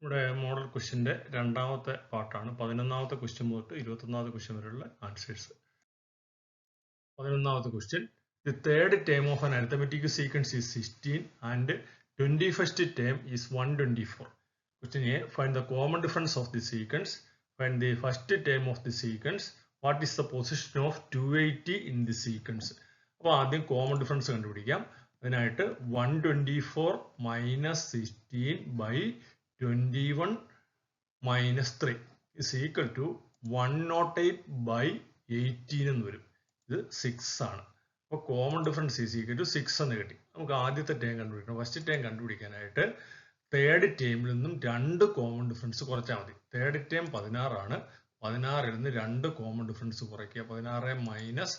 ഇവിടെ മോഡൽ ക്വസ്റ്റ്യൻ്റെ രണ്ടാമത്തെ പാർട്ടാണ്. 11ാമത്തെ ക്വസ്റ്റ്യൻ തൊട്ട് 21ാമത്തെ ക്വസ്റ്റ്യൻ വരെയുള്ള ആൻസേഴ്സ്. 11ാമത്തെ question, the third term of an arithmetic sequence is 16 and 21st term is 124. Question A, find the common difference of the sequence. Find the first term of the sequence. What is the position of 280 in the sequence? അപ്പോൾ ആദ്യം common difference കണ്ടുപിടിക്കാം. അതിനായിട്ട് 124 minus 16 by 21 minus 3 is equal to 108 by 18 എന്ന് വരും. ഇത് 6 ആണ്. അപ്പോൾ common difference is equal to 6 എന്ന് കിട്ടി. നമുക്ക് ആദ്യത്തെ ടേം കണ്ടുപിടിക്കണം. ഫസ്റ്റ് ടേം കണ്ടുപിടിക്കാനായിട്ട് തേർഡ് ടേമിൽ നിന്നും 2 കോമൺ ഡിഫറൻസ് കുറച്ചാൽ മതി. തേർഡ് ടേം 16 ആണ്. 16ൽ നിന്ന് 2 കോമൺ ഡിഫറൻസ് കുറയ്ക്കുക. 16 മൈനസ്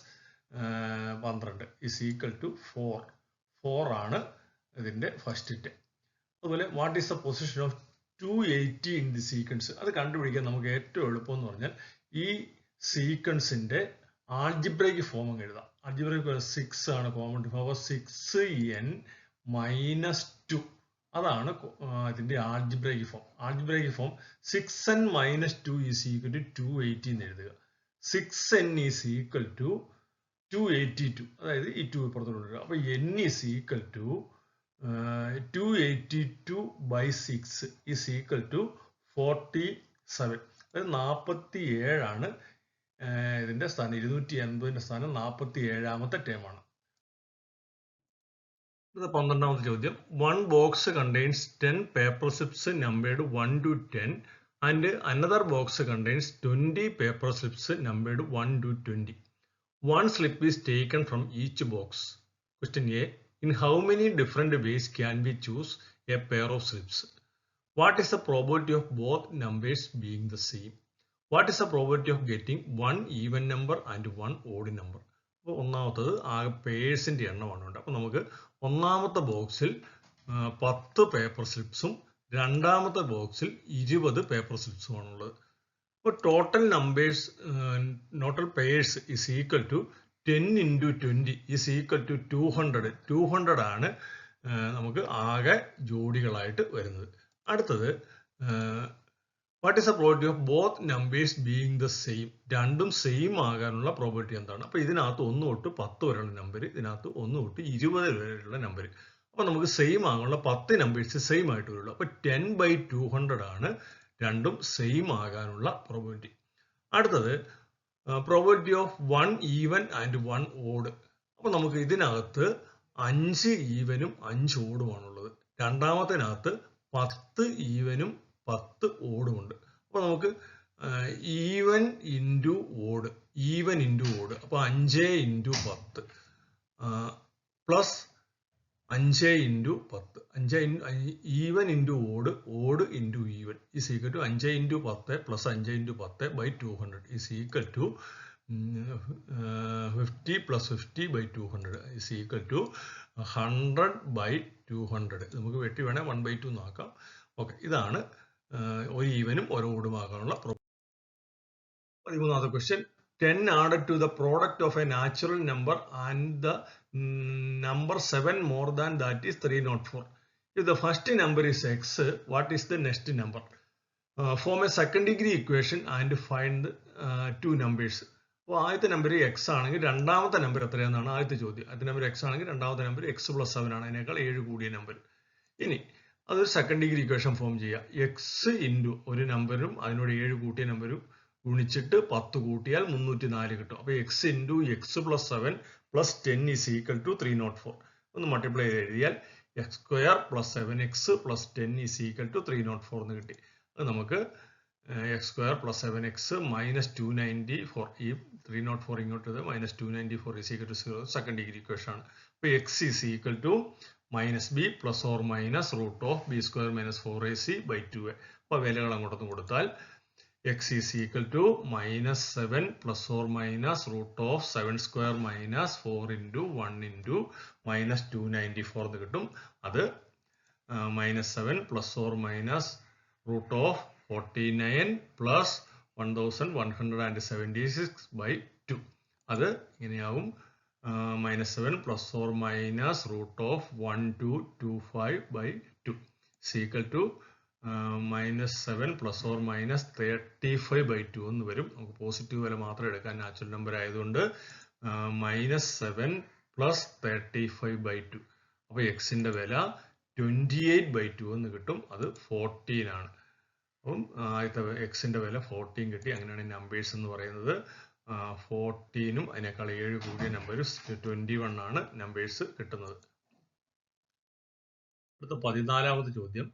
12 ഇസ് ഈക്വൽ ടു 4. 4 ആണ് ഇതിൻ്റെ ഫസ്റ്റ് ടേം. അതുപോലെ what is the position of 280 in the sequence? അത് കണ്ടുപിടിക്കാൻ നമുക്ക് ഏറ്റവും എളുപ്പം എന്ന് പറഞ്ഞാൽ ഈ സീക്വൻസിൻ്റെ ആൾജിബ്രൈക്ക് ഫോം അങ്ങ് എഴുതാം. ആൾജിബ്രൈക്ക് 6 ആണ് കോമൺ ഡിഫറൻസ്. അപ്പോൾ 6n മൈനസ് 2 അതാണ് ഇതിന്റെ algebraic form. Algebraic form 6n minus 2 is equal to 280 എന്ന് എഴുതുക. 6n ഈസ് ഈക്വൽ ടു 282, അതായത് ഈ 2 ഇപ്പുറത്തോട്ട് കൊണ്ടുവരിക. അപ്പൊ n is equal to 282 by 6 is equal to 47. അതായത് 47 ആണ് ഇതിന്റെ സ്ഥാനം. 280ന്റെ സ്ഥാനം 47ാമത്തെ ടേമാണ്. 12ാമത്തെ ചോദ്യം, one box contains 10 paper slips numbered 1 to 10 and another box contains 20 paper slips numbered 1 to 20. One slip is taken from each box. Question A, in how many different ways can we choose a pair of slips? What is the probability of both numbers being the same? What is the probability of getting one even number and one odd number? അപ്പോൾ ഒന്നാമത്തത് ആകെ പേഴ്സിൻ്റെ എണ്ണമാണ് ഉണ്ട്. അപ്പോൾ നമുക്ക് ഒന്നാമത്തെ ബോക്സിൽ 10 paper സ്ലിപ്സും രണ്ടാമത്തെ ബോക്സിൽ 20 പേപ്പർ സ്ലിപ്സുമാണുള്ളത്. അപ്പോൾ total numbers total pairs is equal to 10 into 20 is equal to 200. 200 ആണ് നമുക്ക് ആകെ ജോഡികളായിട്ട് വരുന്നത്. അടുത്തത് what is the probability of both numbers being the same? രണ്ടും സെയിം ആകാനുള്ള പ്രോബിലിറ്റി എന്താണ്? അപ്പോൾ ഇതിനകത്ത് 1 തൊട്ട് 10 വരെയുള്ള നമ്പർ, ഇതിനകത്ത് 1 തൊട്ട് 20 വരെയുള്ള നമ്പർ. അപ്പോൾ നമുക്ക് സെയിം ആകാനുള്ള 10 നമ്പേഴ്സ് സെയിം ആയിട്ട് വരുള്ളൂ. അപ്പോൾ 10 by 200 ആണ് രണ്ടും സെയിം ആകാനുള്ള പ്രോബിലിറ്റി. അടുത്തത് probability of 1 even and 1 odd. അപ്പോൾ നമുക്ക് ഇതിനകത്ത് 5 ഈവനും 5 ഓടുമാണുള്ളത്. രണ്ടാമത്തിനകത്ത് 10 ഈവനും 10 ഓടും ഉണ്ട്. അപ്പോൾ നമുക്ക് even into odd, even into odd. അപ്പോൾ 5 into 10 plus 5 into 10, even into odd, odd into even is equal to 5 into 10 plus 5 into 10 by 200 is equal to 50 plus 50 by 200 is equal to 100 by 200. നമുക്ക് വെട്ടി വേണേൽ 1/2 നോക്കാം. Okay, ഇതാണ് ഒരു ഈവനും ഒരു ഓടുമാകാനുള്ള പ്രോബ്ലം. 13ാമത്തെ question, 10 added to the product of a natural number and the number 7 more than that is 304. If the first number is x, what is the next number? Form a second degree equation and find 2 numbers. അപ്പോൾ ആദ്യത്തെ number X ആണെങ്കിൽ രണ്ടാമത്തെ number എത്രയാണെന്നാണ് ആദ്യത്തെ ചോദ്യം. ആദ്യത്തെ number X ആണെങ്കിൽ രണ്ടാമത്തെ number X plus 7 ആണ്, അതിനേക്കാൾ 7 കൂടിയ നമ്പർ. ഇനി അതൊരു സെക്കൻഡ് ഡിഗ്രി ഇക്വേഷൻ ഫോം ചെയ്യുക. എക്സ് ഇൻറ്റു ഒരു നമ്പരും അതിനോട് 7 കൂട്ടിയ നമ്പരും ഗുണിച്ചിട്ട് 10 കൂട്ടിയാൽ 304 കിട്ടും. അപ്പോൾ x into x plus 7 plus 10 is equal to 304. ഒന്ന് മൾട്ടിപ്ലൈ ചെയ്ത് എഴുതിയാൽ x square plus 7x plus 10 is equal to 304 എന്ന് കിട്ടി. അത് നമുക്ക് X square plus 7x minus 294, ഈ 304 ഇങ്ങോട്ട് minus 294 is equal to 0, second degree equation ആണ്. അപ്പോൾ x is equal to minus b plus or minus root of b square minus 4ac by 2a. അപ്പോൾ വിലകൾ അങ്ങോട്ടൊന്ന് കൊടുത്താൽ x is equal to minus 7 plus or minus root of 7 square minus 4 into 1 into minus 294 എന്ന് കിട്ടും. അത് minus 7 plus or minus root of 49 plus 1176 by 2. അത് ഇങ്ങനെയാവും minus 7 plus or minus root of 1225 by 2 is equal to -7 plus or minus 35/2 എന്ന് വരും. നമുക്ക് positive വില മാത്രം എടുക്കാൻ നാച്ചുറൽ നമ്പർ ആയതുകൊണ്ട് -7 പ്ലസ് 35/2. അപ്പോൾ എക്സിന്റെ വില 28/2 എന്ന് കിട്ടും. അത് 14 ആണ്. അപ്പം ആദ്യത്തെ എക്സിന്റെ വില 14 കിട്ടി. അങ്ങനെയാണ് നമ്പേഴ്സ് എന്ന് പറയുന്നത്. 14ഉം അതിനേക്കാൾ 7 കൂടിയ നമ്പർ 21 ആണ് നമ്പേഴ്സ് കിട്ടുന്നത്. അടുത്ത 14ാമത്തെ ചോദ്യം.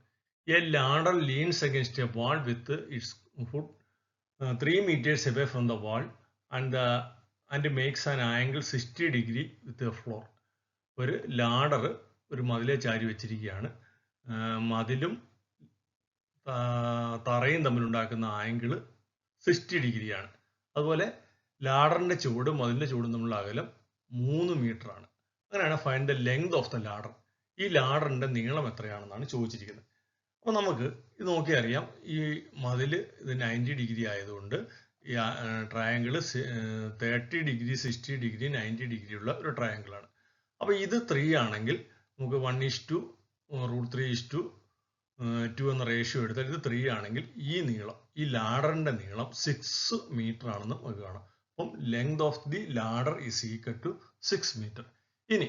A ladder leans against a wall with its foot 3 meters away from the wall and makes an angle 60 degree with the floor. ഒരു ലാഡർ ഒരു മതിലെ ചാരി വെച്ചിരിക്കുകയാണ്. മതിലും തറയും തമ്മിലുണ്ടാക്കുന്ന ആംഗിൾ 60 ഡിഗ്രിയാണ്. അതുപോലെ ലാഡറിന്റെ ചുവടും മതിലിന്റെ ചുവടും തമ്മിലുള്ള അകലം 3 മീറ്റർ ആണ്. അങ്ങനെയാണ് find the length of the ladder. ഈ ലാഡറിന്റെ നീളം എത്രയാണെന്നാണ് ചോദിച്ചിരിക്കുന്നത്. അപ്പോൾ നമുക്ക് ഇത് നോക്കി അറിയാം. ഈ മതില് ഇത് 90 ഡിഗ്രി ആയതുകൊണ്ട് ഈ ട്രയാങ്കിള് 30 ഡിഗ്രി 60 ഡിഗ്രി 90 ഡിഗ്രി ഉള്ള ഒരു ട്രയാങ്കിൾ ആണ്. അപ്പോൾ ഇത് 3 ആണെങ്കിൽ നമുക്ക് 1:3:2 എന്ന റേഷ്യോ എടുത്താൽ ഇത് 3 ആണെങ്കിൽ ഈ നീളം, ഈ ലാഡറിന്റെ നീളം 6 മീറ്റർ ആണെന്ന് നമുക്ക് കാണാം. അപ്പം length of the ladder is equal to 6 metre. ഇനി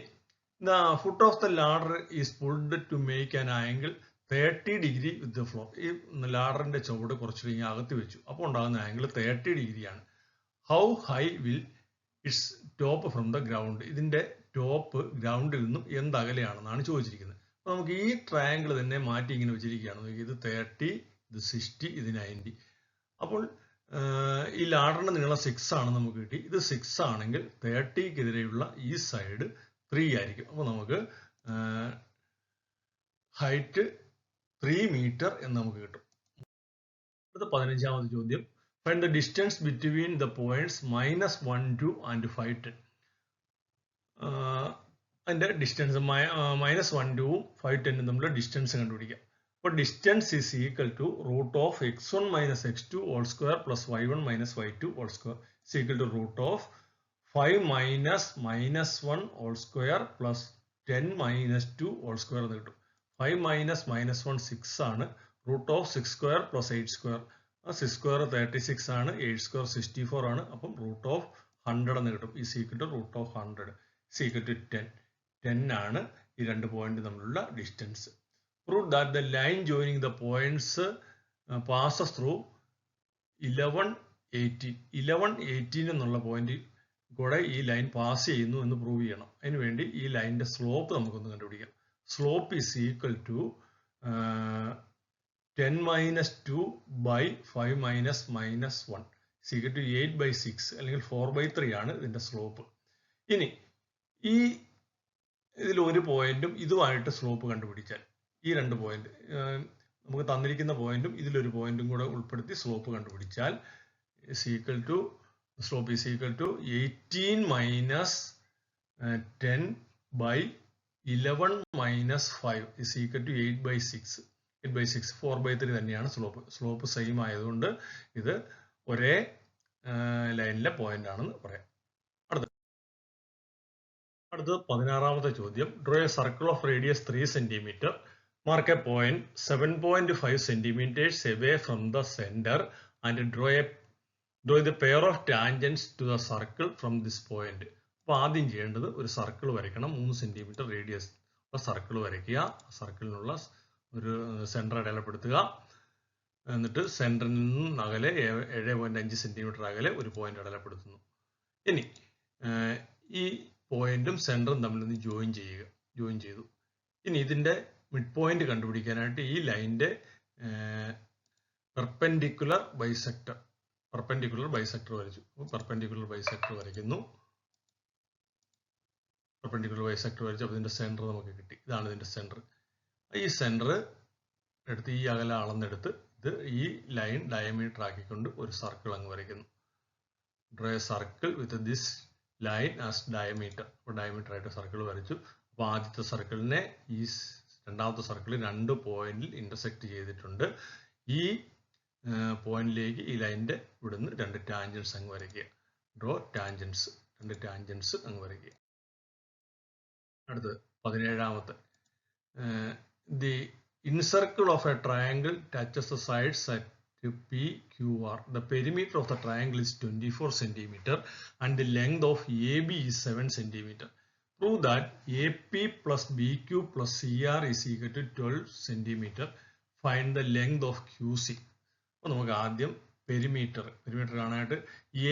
the foot of the ladder is pulled to make an angle 30 degree with the floor. ഈ ലാഡറിന്റെ ചുവട് കുറച്ച് അകത്ത് വെച്ചു. അപ്പോൾ ഉണ്ടാകുന്ന ആംഗിൾ 30 ഡിഗ്രിയാണ്. How high will it's top from the ground. ഇതിന്റെ ടോപ്പ് ഗ്രൗണ്ടിൽ നിന്നും എന്തകലെയാണെന്നാണ് ചോദിച്ചിരിക്കുന്നത്. അപ്പോൾ നമുക്ക് ഈ ട്രയാങ്കിൾ തന്നെ മാറ്റി ഇങ്ങനെ വെച്ചിരിക്കുകയാണ്. ഇത് 30, ഇത് 60, ഇത് 90. അപ്പോൾ ഈ ലാഡറിന്റെ നീളം 6 ആണ് നമുക്ക് കിട്ടി. ഇത് 6 ആണെങ്കിൽ 30-ക്കെതിരെയുള്ള ഈ സൈഡ് 3 ആയിരിക്കും. അപ്പോൾ നമുക്ക് ഹൈറ്റ് 3 മീറ്റർ എന്ന് നമുക്ക് കിട്ടും. അടുത്ത 15ാമത്തെ ചോദ്യം. Find the distance between the points -1, 2 and 5, 10. അതിന്റെ ഡിസ്റ്റൻസ് -1, 2 ഉം 5, 10 തമ്മിലുള്ള ഡിസ്റ്റൻസ് കണ്ടുപിടിക്കാം. അപ്പോൾ distance is equal to root of x1 - x2 whole square plus y1 - y2 whole square is equal to root of 5 - -1 whole square plus 10 - 2 whole square എന്ന് കിട്ടും. 5 - -1 6 ആണ്. Root of 6 square plus 8 square. 6 square 36 ആണ്. 8 square 64 ആണ്. അപ്പം root of 100 എന്ന് കിട്ടും. Is equal to root of 100 is equal to 10. 10 ആണ് ഈ രണ്ട് പോയിന്റ് തമ്മിലുള്ള distance. Prove that the line joining the points passes through 11, 18. 11, 18 എന്നുള്ള പോയിന്റിൽ കൂടെ ഈ ലൈൻ പാസ് ചെയ്യുന്നു എന്ന് പ്രൂവ് ചെയ്യണം. അതിനുവേണ്ടി ഈ ലൈനിന്റെ സ്ലോപ്പ് നമുക്കൊന്ന് കണ്ടുപിടിക്കാം. Slope is equal to 10 - 2 by 5 - -1 is equal to 8/6 അല്ലെങ്കിൽ 4/3 ആണ് ഇതിന്റെ സ്ലോപ്പ്. ഇനി ഈ ഇതിൽ ഒരു പോയിന്റും ഇതുമായിട്ട് സ്ലോപ്പ് കണ്ടുപിടിച്ചാൽ, ഈ രണ്ട് പോയിന്റ് നമുക്ക് തന്നിരിക്കുന്ന പോയിന്റും ഇതിലൊരു പോയിന്റും കൂടെ ഉൾപ്പെടുത്തി സ്ലോപ്പ് കണ്ടുപിടിച്ചാൽ slope is equal to 18 - 10 by 11 - 5 is equal to 8/6. 8/6 4/3 തന്നെയാണ് സ്ലോപ്പ്. സ്ലോപ്പ് സെയിം ആയതുകൊണ്ട് ഇത് ഒരേ ലൈനിലെ പോയിന്റ് ആണെന്ന് പറയാം. അടുത്തത് 16ാമത്തെ ചോദ്യം. Draw A circle of radius 3 cm. Mark A point 7.5 cm away from the center and draw the pair of tangents to the circle from this point. അപ്പോൾ ആദ്യം ചെയ്യേണ്ടത് ഒരു സർക്കിൾ വരയ്ക്കണം. 3 cm റേഡിയസ് സർക്കിൾ വരയ്ക്കുക. സർക്കിളിനുള്ള ഒരു സെന്റർ അടയാളപ്പെടുത്തുക. എന്നിട്ട് സെന്ററിൽ നിന്നും അകലെ 7.5 cm അകലെ ഒരു പോയിന്റ് അടയാളപ്പെടുത്തുന്നു. ഇനി ഈ പോയിന്റും സെന്ററും തമ്മിൽ നിന്ന് ജോയിൻ ചെയ്തു. ഇനി ഇതിന്റെ മിഡ് പോയിന്റ് കണ്ടുപിടിക്കാനായിട്ട് ഈ ലൈനിന്റെ പെർപെൻഡിക്കുലർ ബൈസെക്ടർ വരച്ചു. പെർപെൻഡിക്കുലർ ബൈസെക്ടർ വരയ്ക്കുന്നു. പെർപെൻഡിക്കുലർ ബൈസെക്ടർ വരച്ചു. അപ്പോൾ ഇതിന്റെ സെന്റർ നമുക്ക് കിട്ടി. ഇതാണ് ഇതിന്റെ സെന്റർ. ഈ സെന്റർ എടുത്ത് ഈ അകല അളന്നെടുത്ത് ഇത് ഈ ലൈൻ ഡയമീറ്റർ ആക്കിക്കൊണ്ട് ഒരു സർക്കിൾ അങ്ങ് വരയ്ക്കുന്നു. Draw A circle with this line as diameter. അപ്പോൾ ഡയമീറ്റർ ആയിട്ട് സർക്കിൾ വരച്ചു. അപ്പോൾ ആദ്യത്തെ സർക്കിളിനെ ഈ രണ്ടാമത്തെ സർക്കിൾ 2 പോയിന്റിൽ ഇന്റർസെക്ട് ചെയ്തിട്ടുണ്ട്. ഈ പോയിന്റിലേക്ക് ഈ ലൈനിന്റെ ഇവിടുന്ന് 2 ടാൻജൻസ് അങ്ങ് വരയ്ക്കുക. Draw tangents. 2 ടാൻജൻസ് അങ്ങ് വരയ്ക്കുക. അടുത്തത് 17ാമത്തെ. The Incircle of a triangle touches the sides at PQR. The perimeter of the triangle is 24 centimeter and the length of AB is 7 centimeter. Prove that AP plus BQ plus CR is equal to 12 centimeter. Find the length of QC. അപ്പോൾ നമുക്ക് ആദ്യം perimeter കാണാനായിട്ട്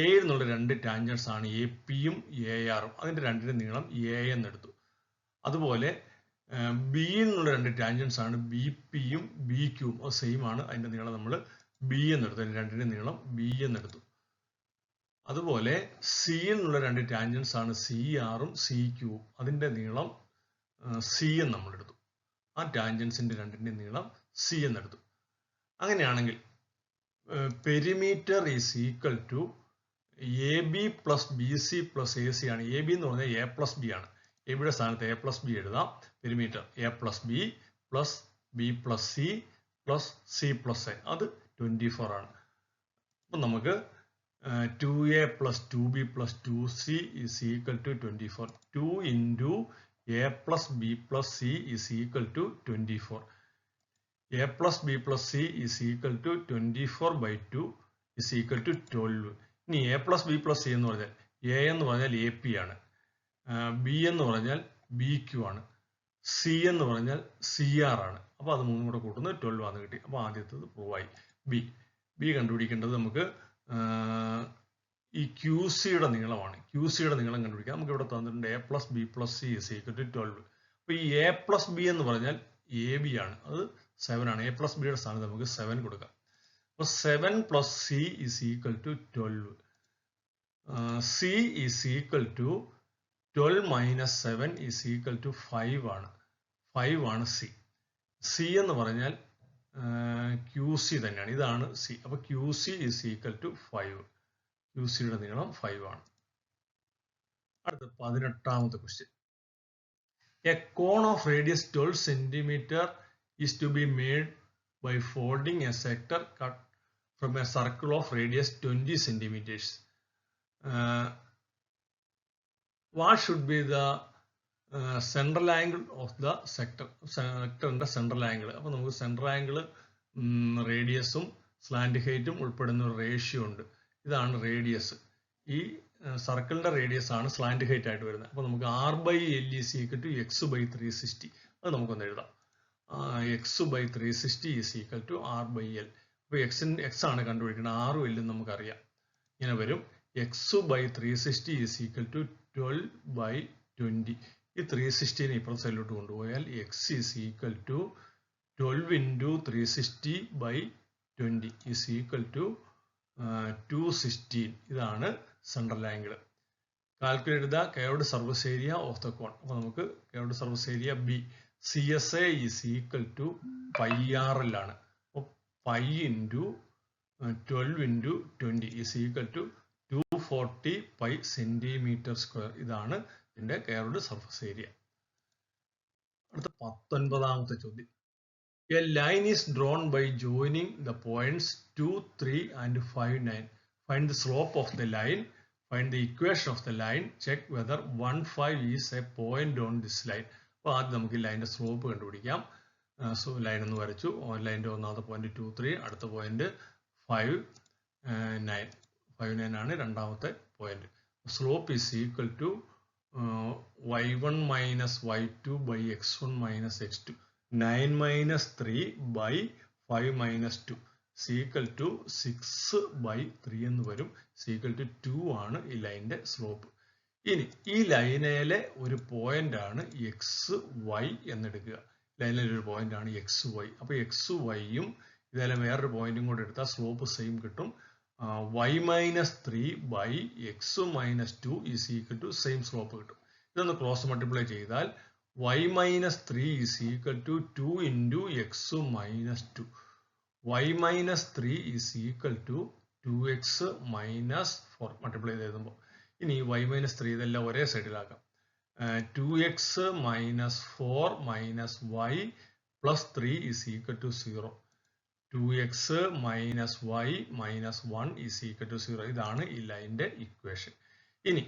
എയിൽ നിന്നുള്ള രണ്ട് tangents ആണ് A പിയും A ആറും. അതിൻ്റെ രണ്ടിൻ്റെ നീളം എ എന്നെടുത്തു. അതുപോലെ ബിയിൽ നിന്നുള്ള രണ്ട് ടാൻജൻസ് ആണ് ബി പിയും ബി ക്യൂവും. അത് സെയിം ആണ്. അതിൻ്റെ നീളം നമ്മൾ ബി എന്നെടുത്തു. അതിൻ്റെ രണ്ടിൻ്റെ നീളം ബി എന്നെടുത്തു. അതുപോലെ സിയിൽ നിന്നുള്ള രണ്ട് ടാൻജൻസ് ആണ് സി ആറും സി ക്യൂവും. അതിൻ്റെ നീളം സി എന്ന് നമ്മൾ എടുത്തു. ആ ടാൻജൻസിൻ്റെ രണ്ടിൻ്റെ നീളം സി എന്നെടുത്തു. അങ്ങനെയാണെങ്കിൽ perimeter is equal to A B plus B C plus A C ആണ്. എ ബി എന്ന് പറഞ്ഞാൽ എ പ്ലസ് ബി ആണ്. എ ബിയുടെ സ്ഥാനത്ത് എ പ്ലസ് ബി എഴുതാം. Perimeter A plus B plus B plus C plus C plus A, അത് 24 ആണ്. അപ്പം നമുക്ക് 2a plus 2b plus 2c is equal to 24. 2 into a plus b plus c is equal to 24. a plus b plus c is equal to 24 by 2 is equal to 12. ഇനി a plus b plus c എന്ന് പറഞ്ഞാൽ a എന്ന് പറഞ്ഞാൽ A P ആണ്, b എന്ന് പറഞ്ഞാൽ B Q ആണ്, c എന്ന് പറഞ്ഞാൽ സി ആർ ആണ്. അപ്പോൾ അത് മൂന്നും കൂടെ കൂട്ടുന്നത് 12 ആണെന്ന് കിട്ടി. അപ്പോൾ ആദ്യത്തേത് പ്രൂവ് ആയി. ബി കണ്ടുപിടിക്കേണ്ടത് നമുക്ക് ഈ ക്യു സിയുടെ നീളമാണ്. ക്യു സിയുടെ നീളം കണ്ടുപിടിക്കാം. നമുക്ക് ഇവിടെ തന്നിട്ടുണ്ട് A plus B plus C is equal to 12. അപ്പോൾ ഈ എ പ്ലസ് ബി എന്ന് പറഞ്ഞാൽ എ ബി ആണ്, അത് 7 ആണ്. എ പ്ലസ് ബിയുടെ സ്ഥാനത്ത് നമുക്ക് 7 കൊടുക്കാം. അപ്പോൾ 7 plus C is equal to 12. C is equal to 12 minus 7 is equal to 5 ആണ്. 5 ആണ് സി. സി എന്ന് പറഞ്ഞാൽ ക്യു സി തന്നെയാണ്. ഇതാണ് സി. അപ്പോൾ Q C is equal to 5. Q സിയുടെ നീളം 5 ആണ്. അടുത്ത 18ാമത്തെ question. A cone of radius 12 centimeter is to be made by folding a sector cut from a circle of radius 20 centimeters. What should be the central angle of the sector? സെക്ടറിന്റെ central angle. അപ്പോൾ നമുക്ക് central angle റേഡിയസും slant ഹൈറ്റും ഉൾപ്പെടുന്ന ഒരു ratio ഉണ്ട്. ഇതാണ് radius. ഈ സർക്കിളിന്റെ റേഡിയസ് ആണ് സ്ലാൻഡ് ഹൈറ്റ് ആയിട്ട് വരുന്നത്. അപ്പോൾ നമുക്ക് R by L is equal to X by 360. അത് നമുക്കൊന്ന് എഴുതാം. X by 360 is equal to R by L. അപ്പോൾ എക്സ് ആണ് കണ്ടുപിടിക്കുന്നത്. ആറും എല്ലും നമുക്കറിയാം. ഇങ്ങനെ വരും. X by 360 is equal to 12 by 20. ഈ 360നെ ഇപ്പുറത്തെ സൈഡിലോട്ട് കൊണ്ടുപോയാൽ X is equal to 12 into 360 by 20 is equal to 216. ഇതാണ് central angle. Calculate the curved surface area of the cone. അപ്പോൾ നമുക്ക് curved surface area B C S A is equal to pi R L ആണ്. അപ്പോൾ pi into 12 into 20 is equal to 240 pi centimetre square. ഇതാണ് ഇതിന്റെ curved surface area. അടുത്ത 19ാമത്തെ ചോദ്യം. A line is drawn by joining the points 2, 3 and 5, 9. Find the slope of the line. Find the equation of the line. Check whether 1, 5 is a point on this line. അപ്പോൾ ആദ്യം നമുക്ക് ലൈനിന്റെ slope കണ്ടുപിടിക്കാം. So line ഒന്ന് വരച്ചു. ലൈനിന്റെ ഒന്നാമത്തെ point 2, 3, അടുത്ത പോയിന്റ് 5, 9. 5, 9 ആണ് രണ്ടാമത്തെ point. Slope is equal to y1 minus y2 by x1 minus x2. 9 minus 3 by 5 minus 2 is equal to 6 by 3 എന്ന് വരും. ഈക്വൽ ടു 2 ആണ് ഈ ലൈനിന്റെ സ്ലോപ്പ്. ഇനി ഈ ലൈനിലെ ഒരു പോയിന്റ് ആണ് എക്സ് വൈ എന്നെടുക്കുക. ലൈനിലെ ഒരു പോയിന്റ് ആണ് എക്സ് വൈ. അപ്പൊ എക്സ് വൈയും ഇതെല്ലാം വേറൊരു പോയിന്റും കൂടെ എടുത്താൽ സ്ലോപ്പ് സെയിം കിട്ടും. y minus 3 by X minus 2 is equal to same slope കിട്ടും. ഇതൊന്ന് ക്രോസ് മൾട്ടിപ്ലൈ ചെയ്താൽ y minus 3 is equal to 2 into x minus 2. y minus 3 is equal to 2x minus 4. Multiply ചെയ്തുമ്പോൾ ഇനി y minus 3 ഇതെല്ലാം ഒരേ സൈഡിലാക്കാം. 2x minus 4 minus y plus 3 is equal to 0. 2x minus y minus 1 is equal to 0. ഇതാണ് ഈ ലൈനിന്റെ equation. ഇനി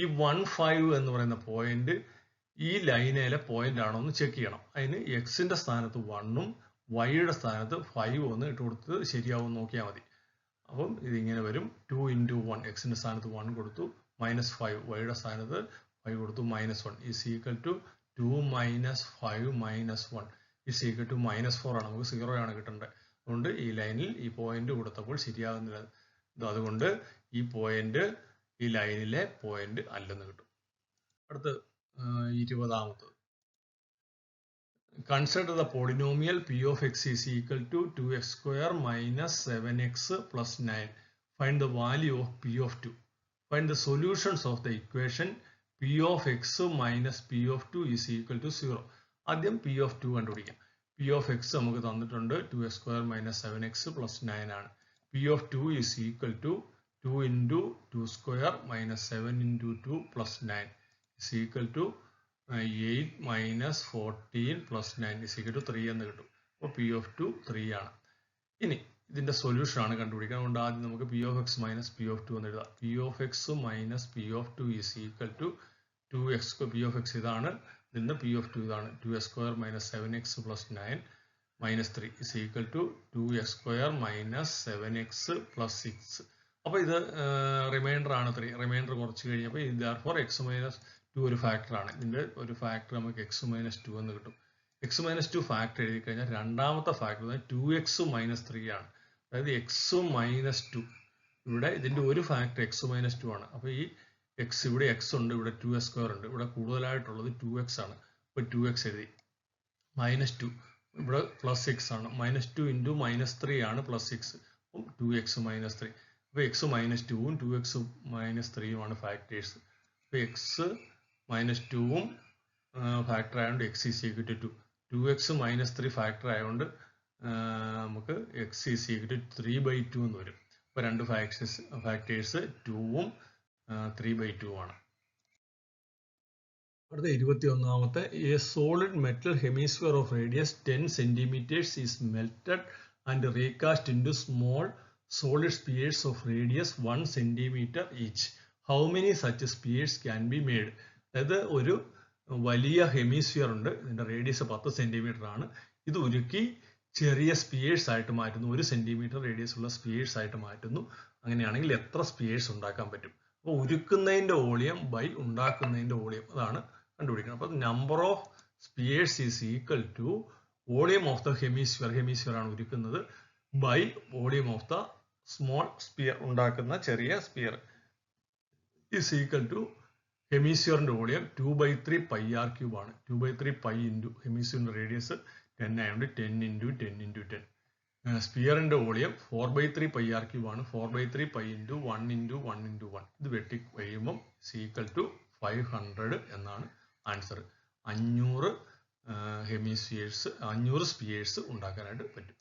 ഈ 1, 5 എന്ന് പറയുന്ന പോയിന്റ് ഈ ലൈനിലെ പോയിന്റ് ആണോ എന്ന് ചെക്ക് ചെയ്യണം. അതിന് എക്സിന്റെ സ്ഥാനത്ത് 1ഉം വൈയുടെ സ്ഥാനത്ത് 5 ഒന്ന് ഇട്ട് കൊടുത്ത് ശരിയാവും നോക്കിയാൽ മതി. അപ്പം ഇതിങ്ങനെ വരും 2 into 1 എക്സിൻ്റെ സ്ഥാനത്ത് 1 കൊടുത്തു -5 വൈയുടെ സ്ഥാനത്ത് 5 കൊടുത്തു -1 is equal to 2 - 5 - 1 is equal to -4 ആണ്. നമുക്ക് 0 ആണ് കിട്ടേണ്ടത്. അതുകൊണ്ട് ഈ ലൈനിൽ ഈ പോയിന്റ് കൊടുത്തപ്പോൾ ശരിയാകുന്നില്ല. അതുകൊണ്ട് ഈ പോയിന്റ് ഈ ലൈനിലെ പോയിന്റ് അല്ലെന്ന് കിട്ടും. അടുത്ത് 20ാമത്തത്. Consider the polynomial p of x is equal to 2x square minus 7x plus 9. Find the value of p of 2. Find the solutions of the equation p of x minus p of 2 is equal to 0. ആദ്യം p of 2 കണ്ടുപിടിക്കാം. p of x നമുക്ക് തന്നിട്ടുണ്ട് 2x square minus 7x plus 9 ആണ്. p of 2 is equal to 2 into 2 square minus 7 into 2 plus 9 is equal to 8 minus 14 plus 9 is equal to 3 എന്ന് കിട്ടും. അപ്പോൾ p of 2 3 ആണ്. ഇനി ഇതിന്റെ സൊല്യൂഷൻ ആണ് കണ്ടുപിടിക്കാൻ. അതുകൊണ്ട് ആദ്യം നമുക്ക് p of x minus p of 2 എന്ന് എഴുതാം. p of x minus p of 2 is equal to 2x. p of x ഇതാണ്, ഇതിന്റെ p of 2 ഇതാണ്. 2x square minus 7x plus 9 minus 3 is equal to 2x square minus 7x plus 6. അപ്പോൾ ഇത് reminder ആണ് 3. Reminder കുറച്ച് കഴിഞ്ഞപ്പോൾ ഇത് therefore x minus 2 ഒരു ഫാക്ടർ ആണ്. ഇതിന്റെ ഒരു ഫാക്ടർ നമുക്ക് x minus 2 എന്ന് കിട്ടും. x minus 2 ഫാക്ടർ എഴുതി കഴിഞ്ഞാൽ രണ്ടാമത്തെ ഫാക്ടർ 2x minus 3 ആണ്. അതായത് x minus 2 ഇവിടെ ഇതിന്റെ ഒരു ഫാക്ടർ x minus 2 ആണ്. അപ്പോൾ ഈ x ഇവിടെ x ഉണ്ട്, ഇവിടെ 2x square ഉണ്ട്, ഇവിടെ കൂടുതലായിട്ടുള്ളത് 2x ആണ്. അപ്പോൾ 2x എഴുതി. -2 ഇവിടെ +6 ആണ്. -2 into -3 ആണ് +6. അപ്പം 2x minus 3. അപ്പോൾ x minus 2ഉം 2x minus 3ഉം ആണ് ഫാക്ടേഴ്സ്. അപ്പോൾ x minus 2ഉം ഫാക്ടർ ആയതുകൊണ്ട് x is equal to 2. 2x minus 3 factor ആയതുകൊണ്ട് നമുക്ക് x is equal to 3/2 എന്ന് വരും. അപ്പോൾ രണ്ട് ഫാക്ടേഴ്സ് 2ഉം 3/2 ആണ്. അടുത്ത 21ാമത്തെ. A solid metal hemisphere of radius 10 centimeters is melted and recast into small solid spheres of radius 1 centimeter each. How many such spheres can be made? അതായത് ഒരു വലിയ hemisphere ഉണ്ട്, ഇതിന്റെ റേഡിയസ് 10 സെന്റിമീറ്റർ ആണ്. ഇത് ഉരുക്കി ചെറിയ സ്പിയേഴ്സ് ആയിട്ട് മാറ്റുന്നു, 1 സെന്റിമീറ്റർ റേഡിയസ് ഉള്ള സ്പിയേഴ്സ് ആയിട്ട് മാറ്റുന്നു. അങ്ങനെയാണെങ്കിൽ എത്ര സ്പിയേഴ്സ് ഉണ്ടാക്കാൻ പറ്റും? അപ്പോൾ ഉരുക്കുന്നതിന്റെ വോളിയം ബൈ ഉണ്ടാക്കുന്നതിന്റെ വോളിയം, അതാണ് കണ്ടുപിടിക്കുന്നത്. അപ്പോൾ number of spheres is equal to volume of the hemisphere, hemisphere ആണ് ഉരുക്കുന്നത്, by volume of the small sphere, ഉണ്ടാക്കുന്ന ചെറിയ സ്പിയർ, ഈസ് ഈക്വൽ ടു ഹെമിസ്ഫിയറിന്റെ വോളിയം 2/3 πr³ ആണ്. 2/3 π ഇൻറ്റു ഹെമിസ്ഫിയറിന്റെ റേഡിയസ് 10 ആയതുകൊണ്ട് 10 into 10 into 10. സ്പിയറിന്റെ വോളിയം 4/3 πr³ ആണ്. 4/3 π ഇൻറ്റു 1 into 1 into 1. ഇത് വെട്ടി കഴിയുമ്പം ഈക്വൽ ടു 500 എന്നാണ് ആൻസർ. 500 ഹെമിസ്ഫിയേഴ്സ്, 500 സ്പിയേഴ്സ് ഉണ്ടാക്കാനായിട്ട് പറ്റും.